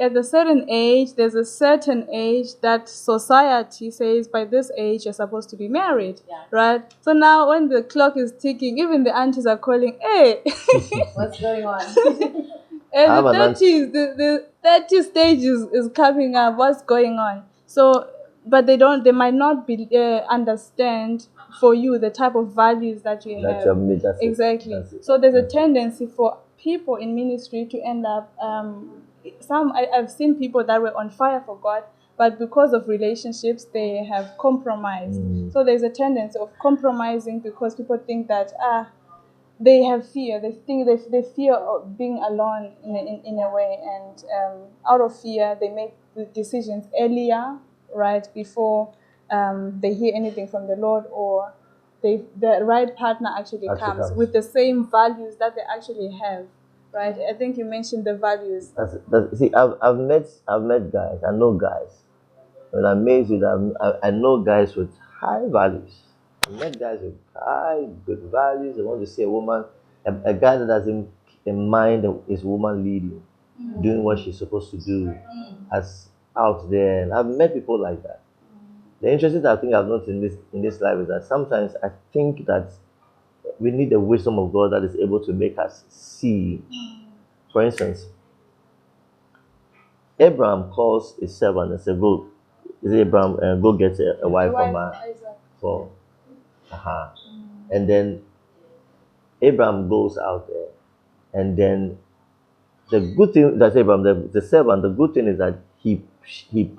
at a certain age, there's a certain age that society says by this age you're supposed to be married, right? So now when the clock is ticking, even the aunties are calling, hey, What's going on? and the 30 stage is coming up. What's going on? So, but they might not be understand for you the type of values that you have. Exactly. So there's a tendency for people in ministry to end up I've seen people that were on fire for God, but because of relationships they have compromised. So there's a tendency of compromising because people think that they have fear. They think they fear of being alone in a way, and out of fear they make the decisions earlier, right, before they hear anything from the Lord, or the right partner actually comes with the same values that they actually have. Right, I think you mentioned the values. See, I've met guys. I know guys. And I'm amazed with I know guys with high values. I met guys with high good values. They want to see a woman, a guy that has in mind his woman leading, doing what she's supposed to do, as out there. And I've met people like that. The interesting thing I think I've noticed in this life is that sometimes I think that we need the wisdom of God that is able to make us see. For instance, Abraham calls his servant and says, "Go, Abraham, go get a wife for And then Abraham goes out there, and then the good thing that Abraham, the servant, the good thing is that he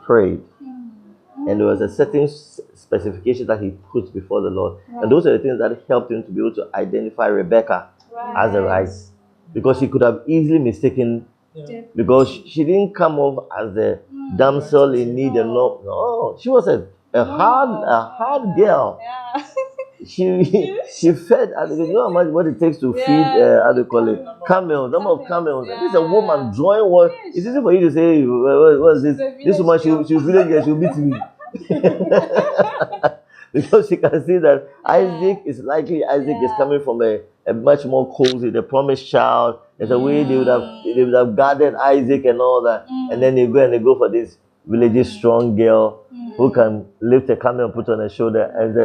prayed, and there was a certain specification that he put before the Lord, and those are the things that helped him to be able to identify Rebecca as the right, because he could have easily mistaken, because she didn't come off as the damsel in need, and no, she was a hard girl. She fed, you know how much what it takes to feed how do you call it, camels, number of camels. This is a woman drawing what. It's easy for you to say, what is this? This woman, she'll village, she'll beat me. Because she can see that Isaac is coming from a much more cozy, the promised child. There's a way they would have guarded Isaac and all that, and then they go for this village strong girl who can lift a camel and put on her shoulder, and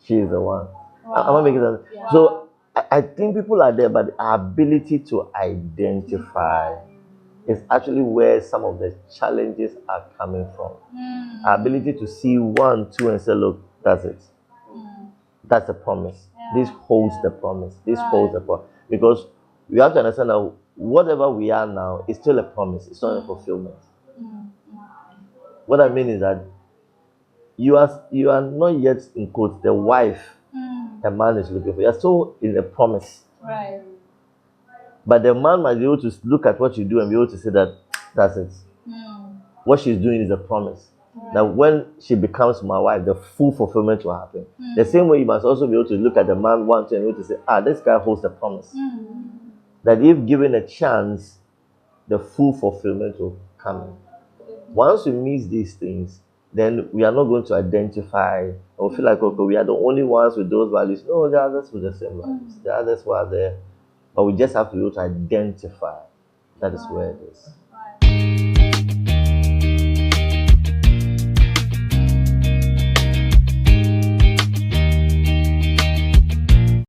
she is the one. I'm not making sense. So I think people are there, but our ability to identify is actually where some of the challenges are coming from. Our ability to see 1, 2, and say, look, that's it. That's the promise. This holds the promise. This holds the promise. Because we have to understand that whatever we are now is still a promise. It's not a fulfillment. What I mean is that you are not yet, in quotes, the wife a man is looking for. You're still in a promise. Right. But the man might be able to look at what you do and be able to say that that's it. What she's doing is a promise. Right. That when she becomes my wife, the full fulfillment will happen. The same way you must also be able to look at the man once and be able to say, this guy holds the promise. That if given a chance, the full fulfillment will come in. Once we miss these things, then we are not going to identify or feel like, okay, we are the only ones with those values. No, there are others with the same values. There are others who are there. But we just have to be able to identify. That is where it is.